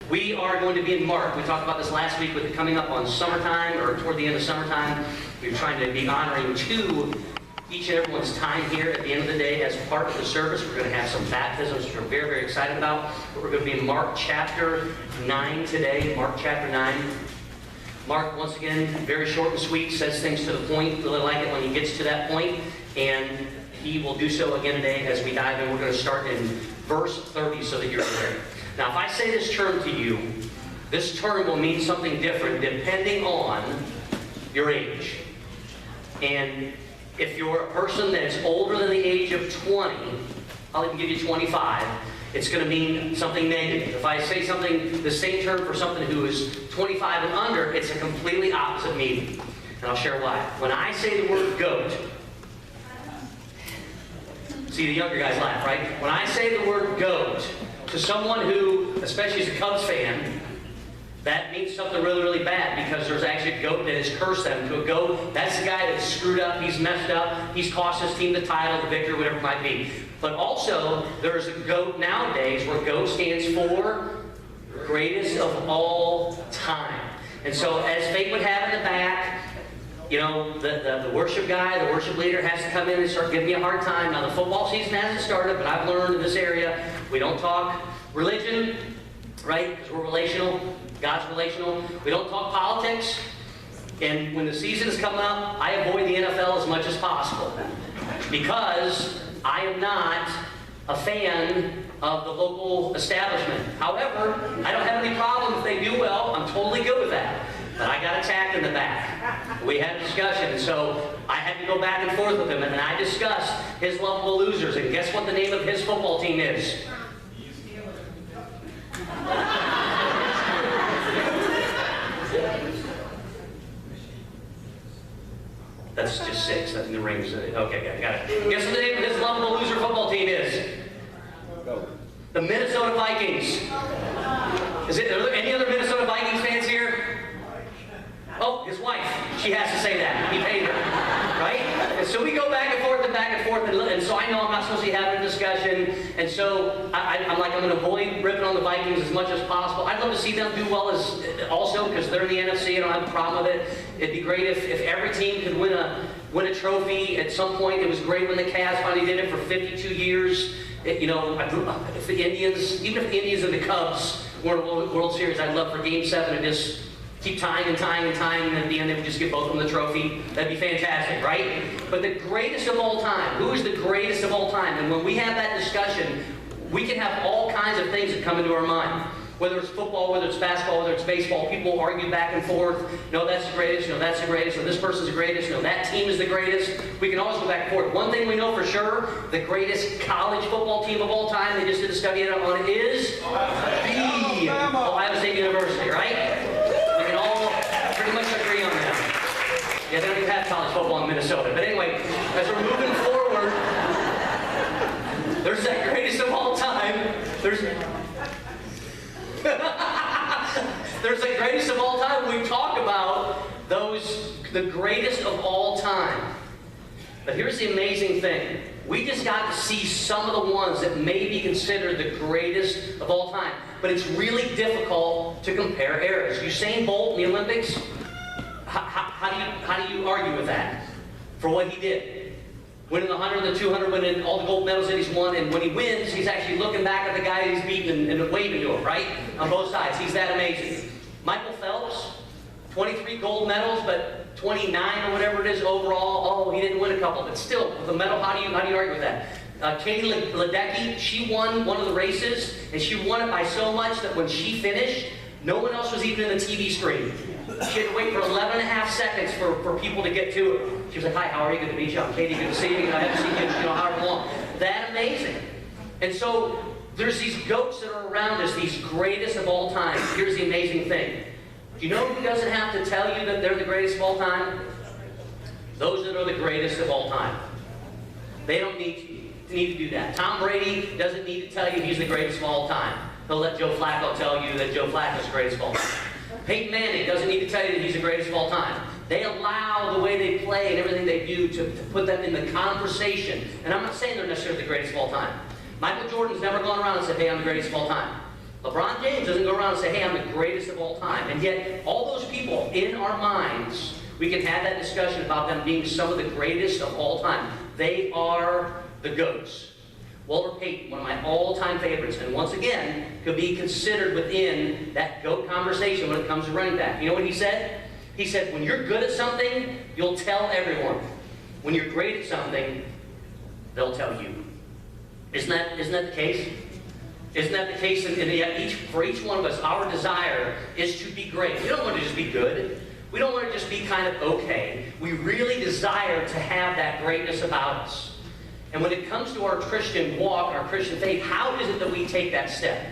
We are going to be in Mark. We talked about this last week with it coming up on summertime, or toward the end of summertime. We're trying to be honoring to each and everyone's time here at the end of the day as part of the service. We're going to have some baptisms, which we're very, very excited about. But we're going to be in Mark chapter 9 today. Mark chapter 9. Mark, once again, very short and sweet, says things to the point. Really like it when he gets to that point. And he will do so again today as we dive in. We're going to start in verse 30 so that you're aware. Now, if I say this term to you, this term will mean something different depending on your age. And if you're a person that's older than the age of 20, I'll even give you 25, it's going to mean something negative. If I say something, the same term for someone who is 25 and under, it's a completely opposite meaning. And I'll share why. When I say the word goat, see the younger guys laugh, right? When I say the word goat, to someone who, especially as a Cubs fan, that means something really, really bad because there's actually a goat that has cursed them. To a goat, that's the guy that's screwed up, he's messed up, he's cost his team the title, the victory, whatever it might be. But also, there's a GOAT nowadays where GOAT stands for greatest of all time. And so, as fate would have in the back, you know, the worship guy, the worship leader has to come in and start giving me a hard time. Now, the football season hasn't started, but I've learned in this area, we don't talk religion, right? Because we're relational. God's relational. We don't talk politics. And when the season is coming up, I avoid the NFL as much as possible. Because I am not a fan of the local establishment. However, I don't have any problem if they do well. I'm totally good with that. But I got attacked in the back. We had a discussion, and so I had to go back and forth with him, and I discussed his lovable losers. And guess what the name of his football team is? That's just 6. That's in the rings. Okay, got it. Guess what the name of his lovable loser football team is? The Minnesota Vikings. Are there any other Minnesota Vikings fans here? Oh, his wife. She has to say that. He paid her. Right? And so we go back and forth, and so I know I'm not supposed to be having a discussion, and so I'm going to avoid ripping on the Vikings as much as possible. I'd love to see them do well also, because they're in the NFC. I don't have a problem with it. It'd be great if every team could win a trophy at some point. It was great when the Cavs finally did it for 52 years. If the Indians, even if the Indians and the Cubs were in a World Series, I'd love for Game 7 to just keep tying, and at the end they would just give both of them the trophy. That'd be fantastic, right? But the greatest of all time, who is the greatest of all time? And when we have that discussion, we can have all kinds of things that come into our mind. Whether it's football, whether it's basketball, whether it's baseball, people argue back and forth. No, that's the greatest. No, that's the greatest. No, this person's the greatest. No, that team is the greatest. We can always go back and forth. One thing we know for sure, the greatest college football team of all time, they just did a study on it, is the Ohio State University, right? We can all pretty much agree on that. Yeah, they don't even have college football in Minnesota. But anyway, as we're moving forward, there's that greatest of all time. There's the greatest of all time. We talk about the greatest of all time. But here's the amazing thing. We just got to see some of the ones that may be considered the greatest of all time. But it's really difficult to compare eras. Usain Bolt in the Olympics, how do you argue with that for what he did? Winning the 100, the 200, winning all the gold medals that he's won, and when he wins, he's actually looking back at the guy he's beaten and waving to him, right? On both sides. He's that amazing. Michael Phelps, 23 gold medals, but 29 or whatever it is overall. Oh, he didn't win a couple, but still, with a medal, how do you argue with that? Katie Ledecky, she won one of the races, and she won it by so much that when she finished, no one else was even in the TV screen. She had to wait for 11 and a half seconds for people to get to her. She was like, "Hi, how are you? Good to meet you. I'm Katie. Good to see you. I haven't seen you, however long." That amazing. And so there's these goats that are around us, these greatest of all time. Here's the amazing thing. Do you know who doesn't have to tell you that they're the greatest of all time? Those that are the greatest of all time. They don't need to do that. Tom Brady doesn't need to tell you he's the greatest of all time. He'll let Joe Flacco tell you that Joe Flacco's the greatest of all time. Peyton Manning doesn't need to tell you that he's the greatest of all time. They allow the way they play and everything they do to put them in the conversation. And I'm not saying they're necessarily the greatest of all time. Michael Jordan's never gone around and said, "Hey, I'm the greatest of all time." LeBron James doesn't go around and say, hey, I'm the greatest of all time. And yet, all those people in our minds, we can have that discussion about them being some of the greatest of all time. They are the GOATs. Walter Payton, one of my all-time favorites, and once again, could be considered within that GOAT conversation when it comes to running back. You know what he said? He said, when you're good at something, you'll tell everyone. When you're great at something, they'll tell you. Isn't that the case? Isn't that the case? And for each one of us, our desire is to be great. We don't want to just be good. We don't want to just be kind of okay. We really desire to have that greatness about us. And when it comes to our Christian walk, our Christian faith, how is it that we take that step?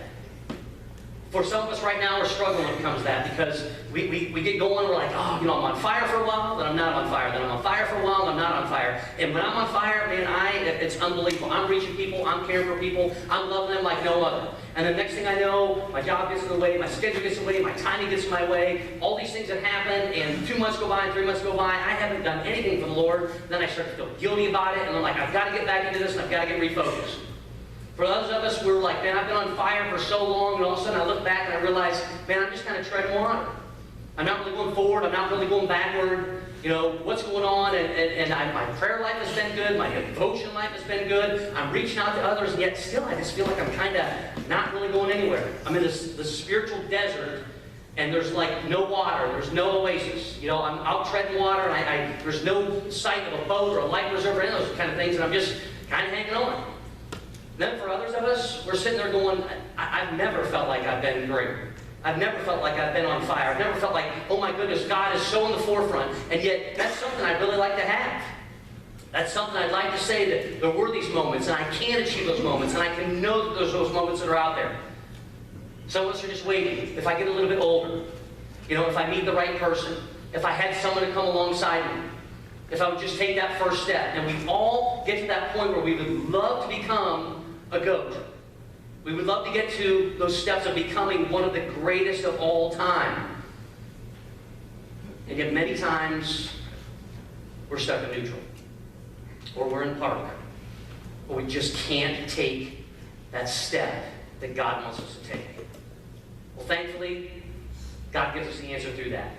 For some of us right now, we're struggling when it comes to that because we get going, we're like, oh, I'm on fire for a while, then I'm not on fire. Then I'm on fire for a while, then I'm not on fire. And when I'm on fire, man, it's unbelievable. I'm reaching people, I'm caring for people, I'm loving them like no other. And the next thing I know, my job gets in the way, my schedule gets in the way, my timing gets in my way, all these things that happen, and 2 months go by, and 3 months go by, I haven't done anything for the Lord. Then I start to feel guilty about it, and I'm like, I've got to get back into this, and I've got to get refocused. For others of us, we're like, man, I've been on fire for so long, and all of a sudden I look back and I realize, man, I'm just kind of treading water. I'm not really going forward, I'm not really going backward. What's going on? And my prayer life has been good, my devotion life has been good, I'm reaching out to others, and yet still I just feel like I'm kind of not really going anywhere. I'm in this spiritual desert, and there's like no water, there's no oasis. I'm out treading water, and there's no sight of a boat or a life preserver, and those kind of things, and I'm just kind of hanging on. Then for others of us, we're sitting there going, I've never felt like I've been great. I've never felt like I've been on fire. I've never felt like, oh my goodness, God is so in the forefront. And yet, that's something I'd really like to have. That's something I'd like to say, that there were these moments, and I can achieve those moments, and I can know that there's those moments that are out there. Some of us are just waiting. If I get a little bit older, if I meet the right person, if I had someone to come alongside me, if I would just take that first step. And we all get to that point where we would love to become a GOAT. We would love to get to those steps of becoming one of the greatest of all time. And yet many times, we're stuck in neutral. Or we're in park. Or we just can't take that step that God wants us to take. Well, thankfully, God gives us the answer through that.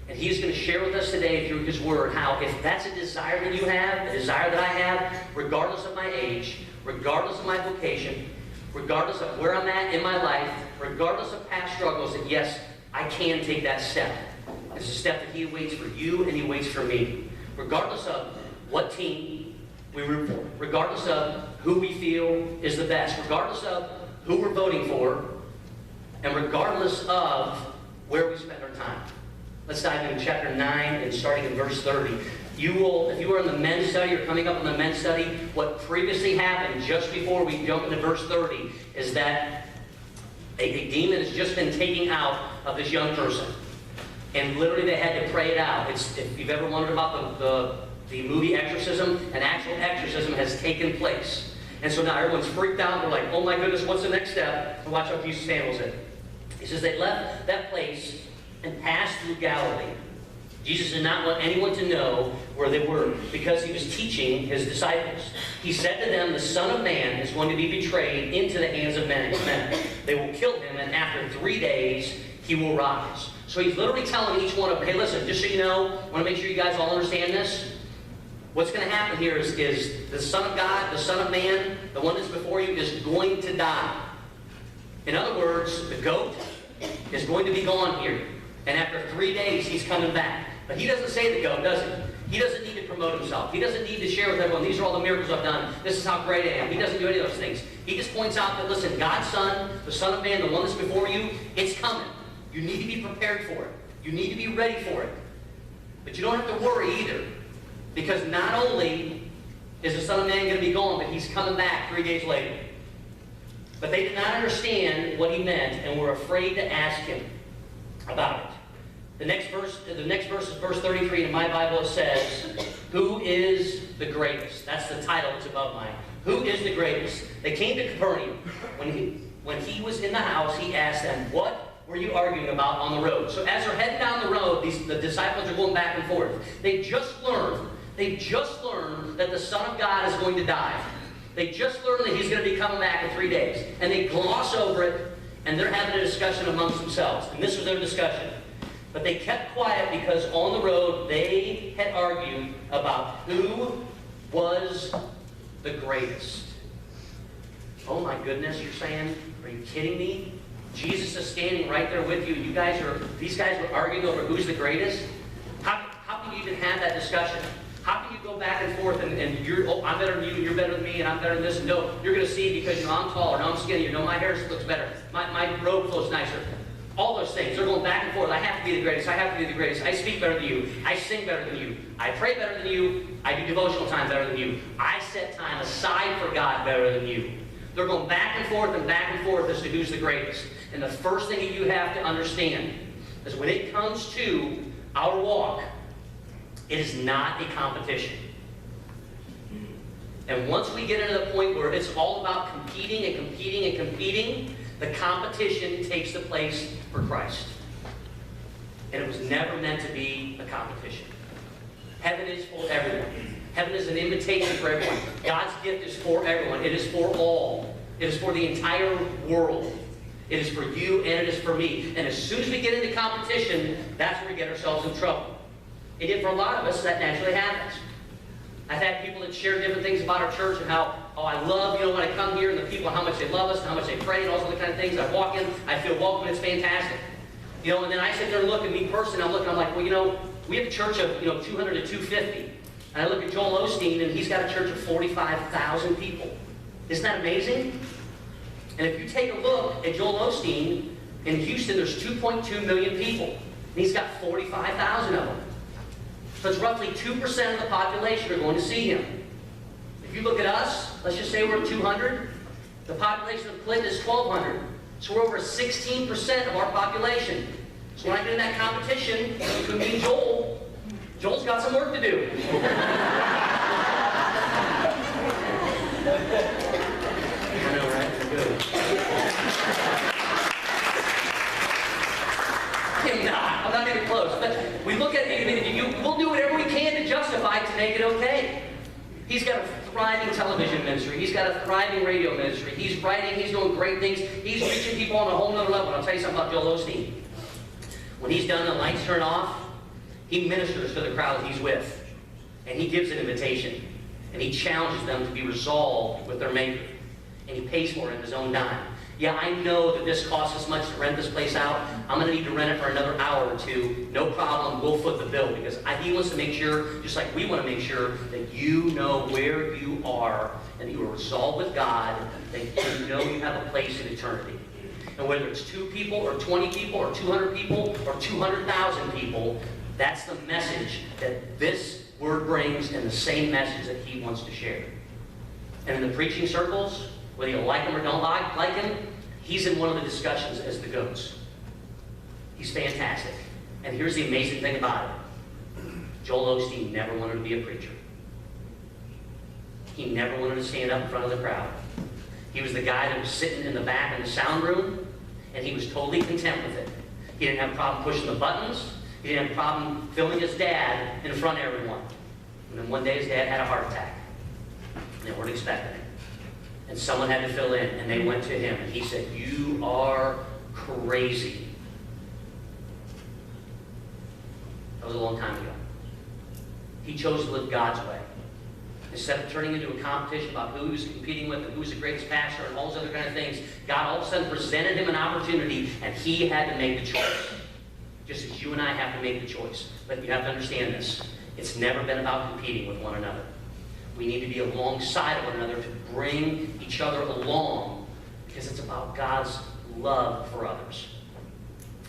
And He's going to share with us today through His Word how if that's a desire that you have, a desire that I have, regardless of my age, regardless of my vocation, regardless of where I'm at in my life, regardless of past struggles, that yes, I can take that step. It's a step that He waits for you and He waits for me. Regardless of what team we root for, regardless of who we feel is the best, regardless of who we're voting for, and regardless of where we spend our time. Let's dive into chapter 9 and starting in verse 30. You will, if you are in the men's study or coming up in the men's study, what previously happened just before we jump into verse 30 is that a demon has just been taken out of this young person. And literally they had to pray it out. If you've ever wondered about the movie Exorcism, an actual exorcism has taken place. And so now everyone's freaked out. They're like, oh my goodness, what's the next step? And watch how Jesus handles it. He says they left that place and passed through Galilee. Jesus did not want anyone to know where they were because He was teaching His disciples. He said to them, the Son of Man is going to be betrayed into the hands of men. They will kill Him, and after 3 days, He will rise. So He's literally telling each one of them, hey, listen, just so you know, I want to make sure you guys all understand this. What's going to happen here is the Son of God, the Son of Man, the one that's before you, is going to die. In other words, the GOAT is going to be gone here. And after 3 days, He's coming back. But He doesn't say the GOAT, does He? He doesn't need to promote Himself. He doesn't need to share with everyone, these are all the miracles I've done. This is how great I am. He doesn't do any of those things. He just points out that, listen, God's Son, the Son of Man, the one that's before you, it's coming. You need to be prepared for it. You need to be ready for it. But you don't have to worry either. Because not only is the Son of Man going to be gone, but He's coming back 3 days later. But they did not understand what He meant and were afraid to ask Him about it. The next verse is verse 33. In my Bible it says, who is the greatest? That's the title that's above mine. Who is the greatest? They came to Capernaum. When he was in the house, He asked them, what were you arguing about on the road? So as they're heading down the road, the disciples are going back and forth. They just learned that the Son of God is going to die. They just learned that He's going to be coming back in 3 days. And they gloss over it, and they're having a discussion amongst themselves. And this was their discussion. But they kept quiet because on the road they had argued about who was the greatest. Oh my goodness, you're saying? Are you kidding me? Jesus is standing right there with you. These guys were arguing over who's the greatest? How can you even have that discussion? How can you go back and forth and I'm better than you, you're better than me, and I'm better than this, and no, you're going to see because I'm taller, no, I'm skinnier, no, my hair looks better, my robe flows nicer. All those things, they're going back and forth. I have to be the greatest, I have to be the greatest. I speak better than you, I sing better than you, I pray better than you, I do devotional time better than you, I set time aside for God better than you. They're going back and forth as to who's the greatest. And the first thing that you have to understand is when it comes to our walk, it is not a competition. And once we get into the point where it's all about competing and competing and competing, the competition takes the place for Christ. And it was never meant to be a competition. Heaven is for everyone. Heaven is an invitation for everyone. God's gift is for everyone. It is for all. It is for the entire world. It is for you and it is for me. And as soon as we get into competition, that's where we get ourselves in trouble. And yet for a lot of us, that naturally happens. I've had people that share different things about our church and how, I love, when I come here and the people, how much they love us and how much they pray and all those other kind of things. I walk in, I feel welcome, it's fantastic. And then I sit there and look at me personally, I'm like, well, we have a church of, 200 to 250. And I look at Joel Osteen and he's got a church of 45,000 people. Isn't that amazing? And if you take a look at Joel Osteen, in Houston there's 2.2 million people. And he's got 45,000 of them. So it's roughly 2% of the population are going to see him. If you look at us, let's just say we're at 200. The population of Clinton is 1,200. So we're over 16% of our population. So when I get in that competition between me and Joel, Joel's got some work to do. I know, right? Good. I'm not even close. But we look at it, we'll do whatever we can to justify it to make it okay. He's got a thriving television ministry. He's got a thriving radio ministry. He's writing. He's doing great things. He's reaching people on a whole nother level. I'll tell you something about Joel Osteen. When he's done, the lights turn off, he ministers to the crowd that he's with. And he gives an invitation. And he challenges them to be resolved with their Maker. And he pays for it in his own dime. Yeah, I know that this costs us much to rent this place out. I'm going to need to rent it for another hour or two. No problem, we'll foot the bill. Because he wants to make sure, just like we want to make sure, that you know where you are and that you are resolved with God, that you know you have a place in eternity. And whether it's 2 people or 20 people or 200 people or 200,000 people, that's the message that this word brings and the same message that he wants to share. And in the preaching circles, whether you like him or don't like him, he's in one of the discussions as the goats. He's fantastic. And here's the amazing thing about it. Joel Osteen never wanted to be a preacher. He never wanted to stand up in front of the crowd. He was the guy that was sitting in the back in the sound room, and he was totally content with it. He didn't have a problem pushing the buttons. He didn't have a problem filming his dad in front of everyone. And then one day his dad had a heart attack. They weren't expecting it. And someone had to fill in, and they went to him, and he said, "You are crazy." That was a long time ago. He chose to live God's way. Instead of turning into a competition about who he was competing with and who was the greatest pastor and all those other kind of things, God all of a sudden presented him an opportunity, and he had to make the choice. Just as you and I have to make the choice. But you have to understand this. It's never been about competing with one another. We need to be alongside of one another to bring each other along, because it's about God's love for others.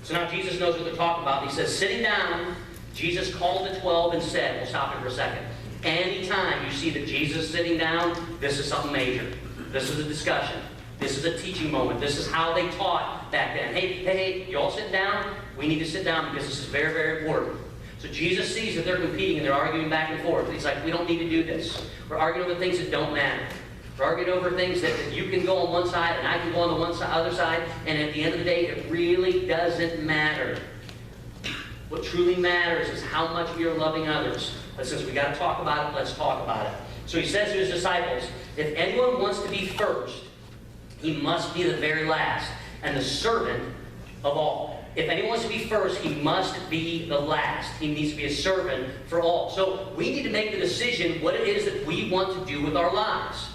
So now Jesus knows what they're talking about. He says, sitting down, Jesus called the 12 and said, we'll stop here for a second. Anytime you see that Jesus is sitting down, this is something major. This is a discussion. This is a teaching moment. This is how they taught back then. Hey, you all sit down? We need to sit down because this is very, very important. So Jesus sees that they're competing and they're arguing back and forth. He's like, we don't need to do this. We're arguing over things that don't matter. We're arguing over things that you can go on one side and I can go on the other side, and at the end of the day, it really doesn't matter. What truly matters is how much we are loving others. But since we got to talk about it, let's talk about it. So he says to his disciples, if anyone wants to be first, he must be the very last and the servant of all. If anyone wants to be first, he must be the last. He needs to be a servant for all. So we need to make the decision what it is that we want to do with our lives.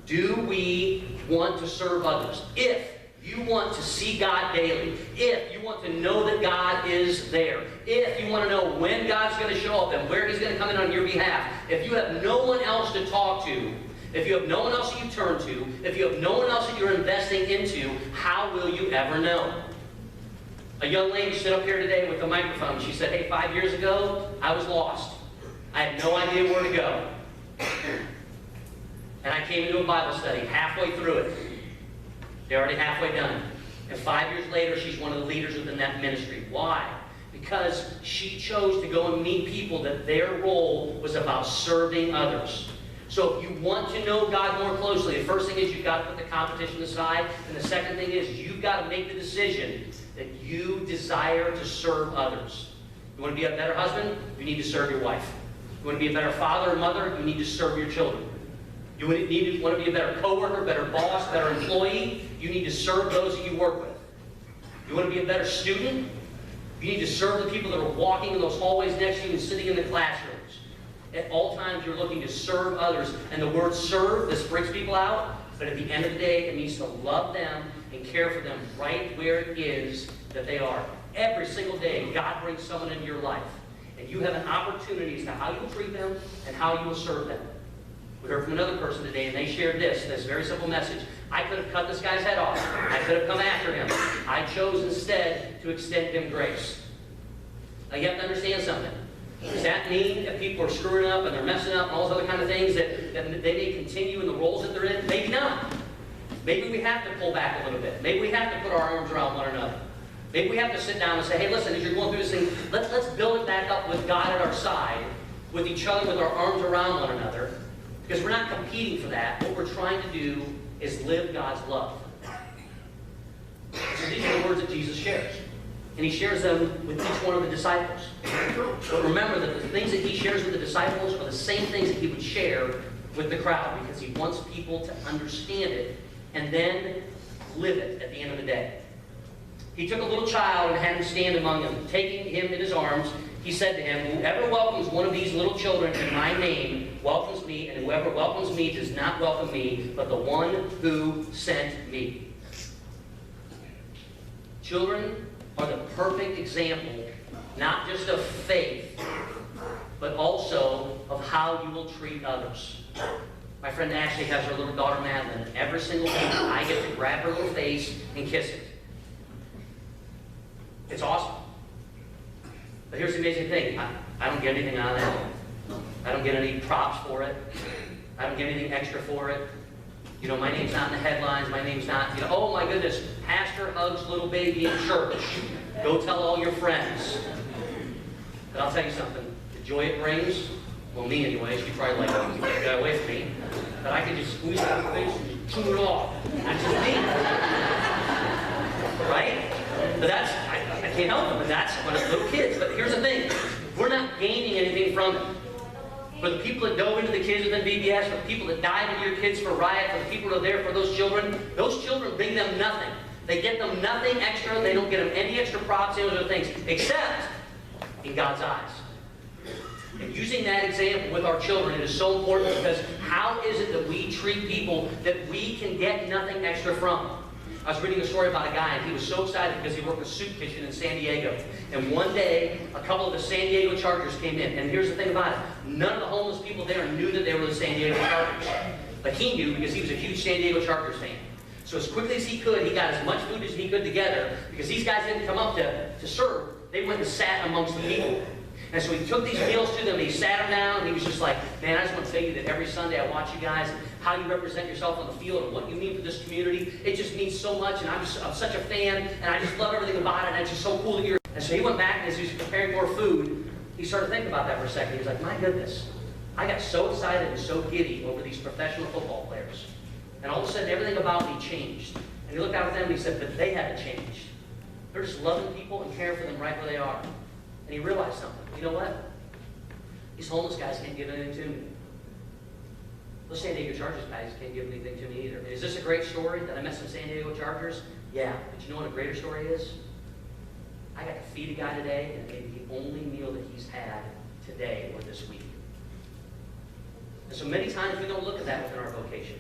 Do we want to serve others? If you want to see God daily, if you want to know that God is there, if you want to know when God's going to show up and where He's going to come in on your behalf, if you have no one else to talk to, if you have no one else that you turn to, if you have no one else that you're investing into, how will you ever know? A young lady stood up here today with a microphone. She said, hey, 5 years ago, I was lost. I had no idea where to go. And I came into a Bible study halfway through it. They're already halfway done. And 5 years later, she's one of the leaders within that ministry. Why? Because she chose to go and meet people that their role was about serving others. So if you want to know God more closely, the first thing is you've got to put the competition aside. And the second thing is you've got to make the decision that you desire to serve others. You want to be a better husband? You need to serve your wife. You want to be a better father or mother? You need to serve your children. You want to be a better coworker, better boss, better employee? You need to serve those that you work with. You want to be a better student? You need to serve the people that are walking in those hallways next to you and sitting in the classrooms. At all times, you're looking to serve others. And the word serve, this freaks people out, but at the end of the day, it means to love them and care for them right where it is that they are. Every single day, God brings someone into your life. And you have an opportunity as to how you will treat them and how you will serve them. We heard from another person today, and they shared this very simple message. I could have cut this guy's head off. I could have come after him. I chose instead to extend him grace. Now you have to understand something. Does that mean that people are screwing up and they're messing up and all those other kind of things that they may continue in the roles that they're in? Maybe not. Maybe we have to pull back a little bit. Maybe we have to put our arms around one another. Maybe we have to sit down and say, hey, listen, as you're going through this thing, let's build it back up with God at our side, with each other, with our arms around one another. Because we're not competing for that. What we're trying to do is live God's love. So these are the words that Jesus shares. And He shares them with each one of the disciples. But remember that the things that He shares with the disciples are the same things that He would share with the crowd, because He wants people to understand it and then live it at the end of the day. He took a little child and had him stand among them. Taking him in His arms, He said to him, whoever welcomes one of these little children in my name welcomes me, and whoever welcomes me does not welcome me, but the one who sent me. Children are the perfect example, not just of faith, but also of how you will treat others. My friend Ashley has her little daughter Madeline, and every single week I get to grab her little face and kiss it. It's awesome. But here's the amazing thing. I don't get anything out of that. I don't get any props for it. I don't get anything extra for it. You know, my name's not in the headlines. My name's not, oh my goodness, pastor hugs little baby in church. Go tell all your friends. But I'll tell you something. The joy it brings, well, me anyway, she'd probably like, keep that guy away from me. But I can just squeeze out her face and just chew it off. That's just me. Right? But I can't help it, but that's when it's little kids. But here's the thing. We're not gaining anything from it. For the people that dove into the kids within VBS, for the people that died into your kids for Riot, for the people that are there for those children bring them nothing. They get them nothing extra. They don't get them any extra props, any other things, except in God's eyes. And using that example with our children is so important, because how is it that we treat people that we can get nothing extra from? I was reading a story about a guy, and he was so excited because he worked a soup kitchen in San Diego. And one day, a couple of the San Diego Chargers came in. And here's the thing about it. None of the homeless people there knew that they were the San Diego Chargers. But he knew, because he was a huge San Diego Chargers fan. So as quickly as he could, he got as much food as he could together, because these guys didn't come up to serve. They went and sat amongst the people. And so he took these meals to them, and he sat them down, and he was just like, man, I just want to tell you that every Sunday I watch you guys, and how you represent yourself on the field, and what you mean for this community. It just means so much, and I'm such a fan, and I just love everything about it, and it's just so cool that you're... And so he went back, and as he was preparing more food, he started thinking about that for a second. He was like, my goodness, I got so excited and so giddy over these professional football players. And all of a sudden, everything about me changed. And he looked out at them, and he said, but they haven't changed. They're just loving people and caring for them right where they are. And he realized something. You know what? These homeless guys can't give anything to me. Those San Diego Chargers guys can't give anything to me either. Is this a great story that I met some San Diego Chargers? Yeah. But you know what a greater story is? I got to feed a guy today, and maybe the only meal that he's had today or this week. And so many times we don't look at that within our vocation.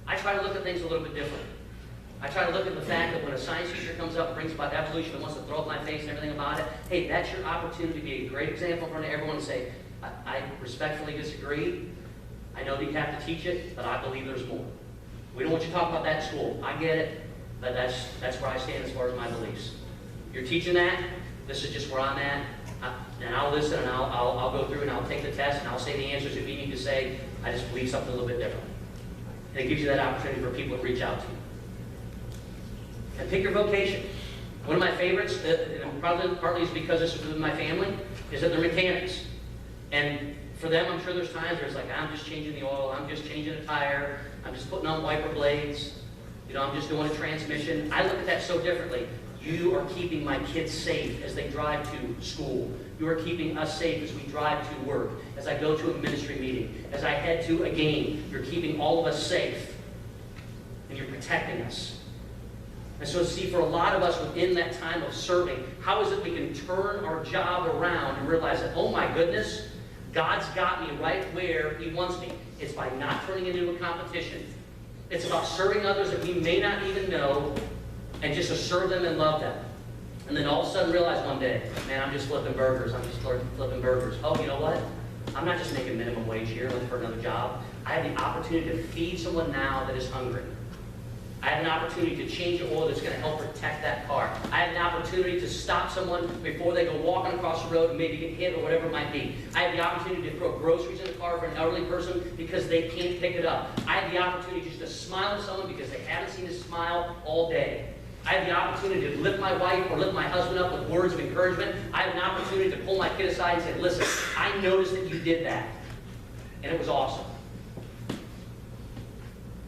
I try to look at things a little bit different. I try to look at the fact that when a science teacher comes up and brings about evolution and wants to throw up my face and everything about it, hey, that's your opportunity to be a great example in front of everyone and say, I respectfully disagree. I know that you have to teach it, but I believe there's more. We don't want you to talk about that in school. I get it, but that's where I stand as far as my beliefs. You're teaching that, this is just where I'm at, and I'll listen and I'll go through and I'll take the test and I'll say the answers if you need to say, I just believe something a little bit different. And it gives you that opportunity for people to reach out to you. And pick your vocation. One of my favorites, and partly is because this is with my family, is that they're mechanics. And for them, I'm sure there's times where it's like, I'm just changing the oil, I'm just changing a tire, I'm just putting on wiper blades, I'm just doing a transmission. I look at that so differently. You are keeping my kids safe as they drive to school. You are keeping us safe as we drive to work, as I go to a ministry meeting, as I head to a game. You're keeping all of us safe, and you're protecting us. And so see, for a lot of us within that time of serving, how is it we can turn our job around and realize that, oh my goodness, God's got me right where He wants me. It's by not turning it into a competition. It's about serving others that we may not even know, and just to serve them and love them. And then all of a sudden realize one day, man, I'm just flipping burgers. I'm just flipping burgers. Oh, you know what? I'm not just making minimum wage here, looking for another job. I have the opportunity to feed someone now that is hungry. I have an opportunity to change the oil that's going to help protect that car. I have an opportunity to stop someone before they go walking across the road and maybe get hit or whatever it might be. I have the opportunity to throw groceries in the car for an elderly person because they can't pick it up. I have the opportunity just to smile at someone because they haven't seen a smile all day. I have the opportunity to lift my wife or lift my husband up with words of encouragement. I have an opportunity to pull my kid aside and say, listen, I noticed that you did that. And it was awesome.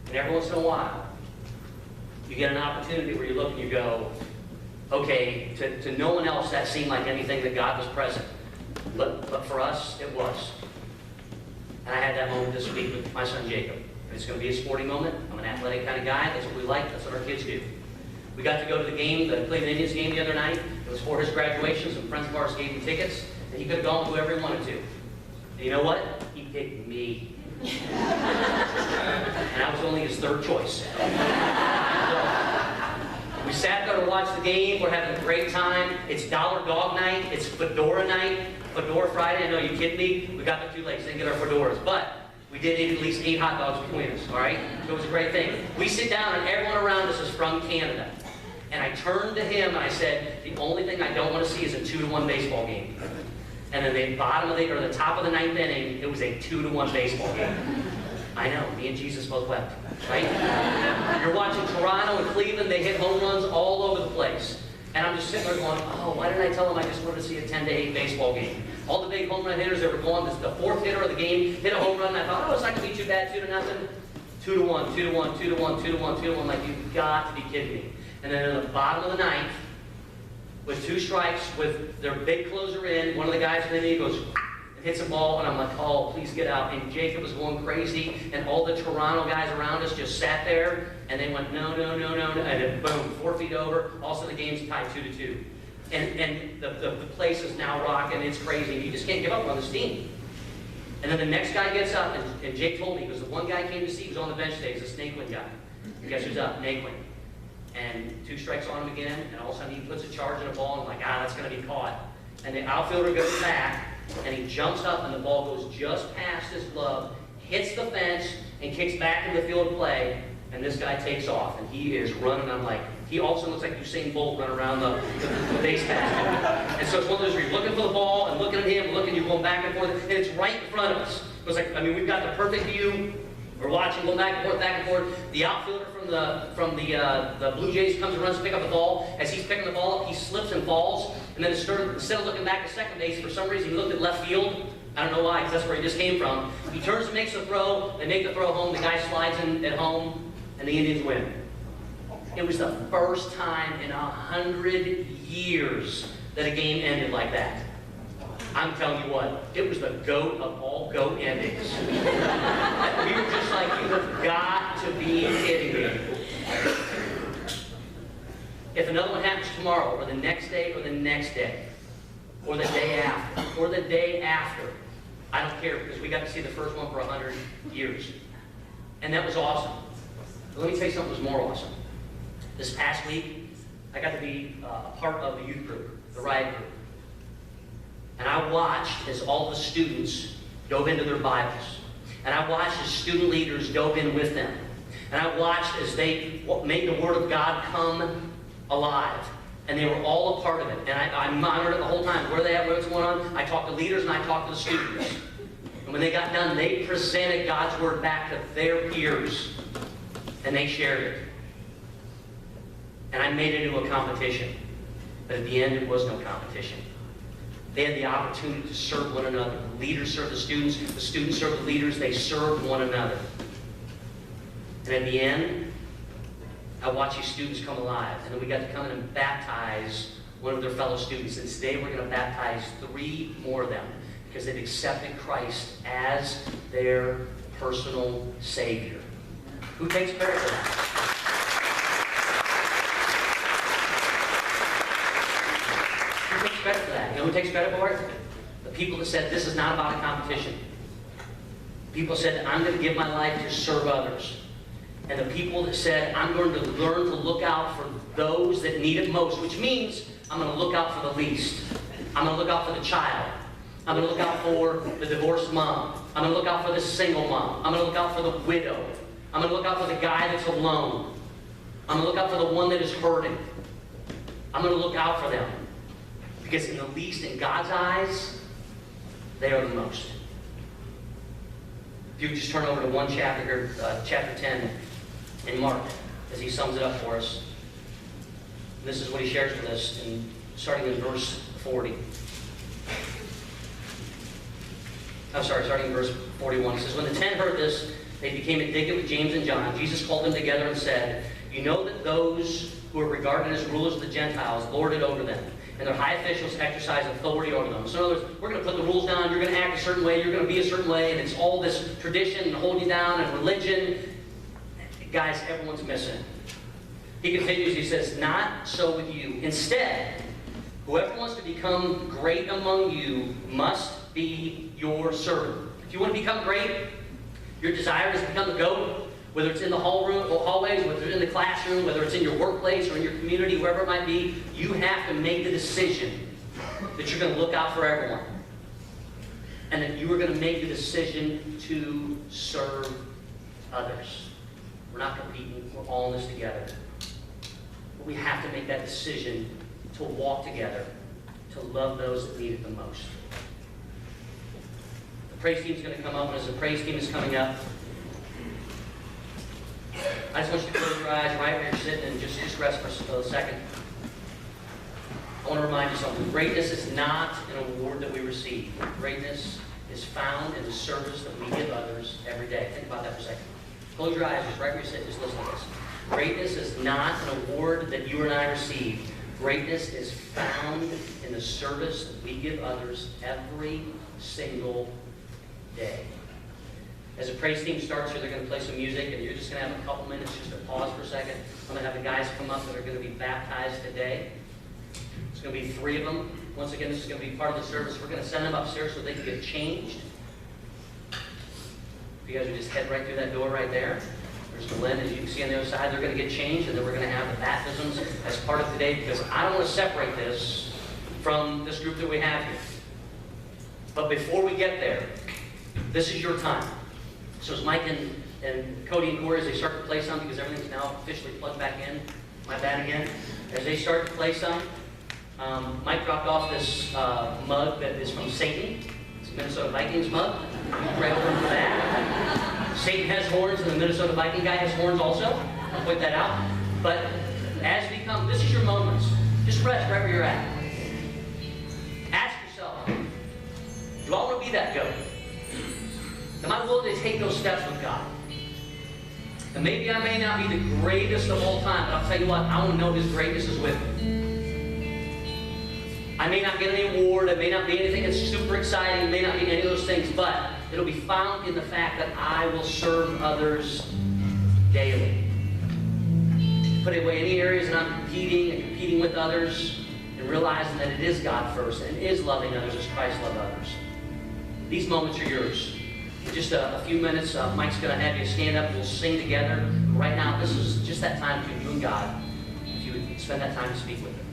And every once in a while, you get an opportunity where you look and you go, okay, to no one else that seemed like anything that God was present. But for us, it was. And I had that moment this week with my son Jacob. And it's going to be a sporting moment. I'm an athletic kind of guy. That's what we like. That's what our kids do. We got to go to the game, the Cleveland Indians game the other night. It was for his graduation. Some friends of ours gave him tickets. And he could have gone with whoever he wanted to. And you know what? He picked me. And I was only his third choice. We sat there to watch the game. We're having a great time. It's Dollar Dog Night. It's Fedora Night. Fedora Friday. I know you're kidding me. We got there too late, so didn't get our fedoras. But we did eat at least 8 hot dogs between us, all right? So it was a great thing. We sit down, and everyone around us is from Canada. And I turned to him, and I said, the only thing I don't want to see is a 2-1 baseball game. And then the top of the 9th inning, it was a 2-1 baseball game. I know, me and Jesus both wept, right? You're watching Toronto and Cleveland, they hit home runs all over the place. And I'm just sitting there going, oh, why didn't I tell them I just wanted to see a 10-8 baseball game? All the big home run hitters that were going, the 4th hitter of the game hit a home run, and I thought, oh, it's not going to be too bad, 2-0. 2-1, 2-1, 2-1, 2-1, 2-1, like, you've got to be kidding me. And then in the bottom of the 9th, with 2 strikes, with their big closer in, one of the guys from the inning goes, hits a ball, and I'm like, oh, please get out. And Jacob was going crazy, and all the Toronto guys around us just sat there, and they went, no, no, no, no, no, and then boom, 4 feet over. Also, the game's tied 2-2. And the place is now rocking. It's crazy. You just can't give up on this team. And then the next guy gets up, and Jake told me, because the one guy came to see, he was on the bench today, he's a Snakewind guy. And guess who's up? Naquin. And 2 strikes on him again, and all of a sudden he puts a charge in a ball, and I'm like, that's going to be caught. And the outfielder goes back, and he jumps up, and the ball goes just past his glove, hits the fence, and kicks back in the field of play, and this guy takes off, and he is running. I'm like, he also looks like Usain Bolt running around the base path. And so it's one of those where you're looking for the ball, and looking at him, you're going back and forth, and it's right in front of us. It was like, we've got the perfect view. We're watching, going back and forth, back and forth. The outfielder from the Blue Jays comes and runs to pick up the ball. As he's picking the ball up, he slips and falls. And then instead of looking back at second base, for some reason he looked at left field. I don't know why, because that's where he just came from. He turns and makes the throw. They make the throw home. The guy slides in at home, and the Indians win. It was the first time in 100 years that a game ended like that. I'm telling you what, it was the goat of all goat endings. We were just like, you have got to be kidding me. If another one happens tomorrow, or the next day, or the next day, or the day after, or the day after, I don't care, because we got to see the first one for 100 years. And that was awesome. But let me tell you something that was more awesome. This past week, I got to be a part of the youth group, the riot group. And I watched as all the students dove into their Bibles. And I watched as student leaders dove in with them. And I watched as they made the Word of God come alive. And they were all a part of it. And I monitored it the whole time. Where are they at? What's going on? I talked to leaders and I talked to the students. And when they got done, they presented God's Word back to their peers. And they shared it. And I made it into a competition. But at the end, it was no competition. They had the opportunity to serve one another. The leaders served the students served the leaders. They served one another. And at the end, I watched these students come alive. And then we got to come in and baptize one of their fellow students. And today we're going to baptize 3 more of them because they've accepted Christ as their personal Savior. Who takes credit for that? Who takes credit for that? You know who takes credit for it? The people that said, this is not about a competition. People said, I'm going to give my life to serve others. And the people that said, I'm going to learn to look out for those that need it most, which means I'm going to look out for the least. I'm going to look out for the child. I'm going to look out for the divorced mom. I'm going to look out for the single mom. I'm going to look out for the widow. I'm going to look out for the guy that's alone. I'm going to look out for the one that is hurting. I'm going to look out for them. Because in the least, in God's eyes, they are the most. If you would just turn over to one chapter here, chapter 10 in Mark, as he sums it up for us. And this is what he shares with us, starting in verse 40. Starting in verse 41. It says, when the 10 heard this, they became indignant with James and John. Jesus called them together and said, you know that those who are regarded as rulers of the Gentiles lord it over them, and their high officials exercise authority over them. So in other words, we're going to put the rules down, you're going to act a certain way, you're going to be a certain way, and it's all this tradition and holding down and religion. Guys, everyone's missing. He continues, he says, not so with you. Instead, whoever wants to become great among you must be your servant. If you want to become great, your desire is to become the goat, whether it's in the hallways, whether it's in the classroom, whether it's in your workplace or in your community, wherever it might be, you have to make the decision that you're going to look out for everyone. And that you are going to make the decision to serve others. We're not competing, we're all in this together. But we have to make that decision to walk together, to love those that need it the most. The praise team is going to come up, and as the praise team is coming up, I just want you to close your eyes right where you're sitting and just rest for a second. I want to remind you something. Greatness is not an award that we receive. Greatness is found in the service that we give others every day. Think about that for a second. Close your eyes just right where you're sitting. Just listen to this. Greatness is not an award that you and I receive. Greatness is found in the service that we give others every single day. As the praise team starts here, they're going to play some music, and you're just going to have a couple minutes just to pause for a second. I'm going to have the guys come up that are going to be baptized today. It's going to be 3 of them. Once again, this is going to be part of the service. We're going to send them upstairs so they can get changed. If you guys would just head right through that door right there. There's the Lynn, as you can see on the other side. They're going to get changed, and then we're going to have the baptisms as part of today, because I don't want to separate this from this group that we have here. But before we get there, this is your time. So as Mike and Cody and Corey, as they start to play some, because everything's now officially plugged back in, my bad again, as they start to play some, Mike dropped off this mug that is from Satan. It's a Minnesota Vikings mug. Right over for that. Satan has horns, and the Minnesota Viking guy has horns also. I'll point that out. But as we come, this is your moments. Just rest right where you're at. Ask yourself, do I want to be that goat? Am I willing to take those steps with God? And maybe I may not be the greatest of all time, but I'll tell you what, I want to know His greatness is with me. I may not get any award, it may not be anything that's super exciting, it may not be any of those things, but it'll be found in the fact that I will serve others daily. Put away any areas that I'm competing with others, and realizing that it is God first, and it is loving others as Christ loved others. These moments are yours. In just a few minutes, Mike's going to have you stand up, we'll sing together. Right now, this is just that time between you and God. If you would spend that time to speak with Him.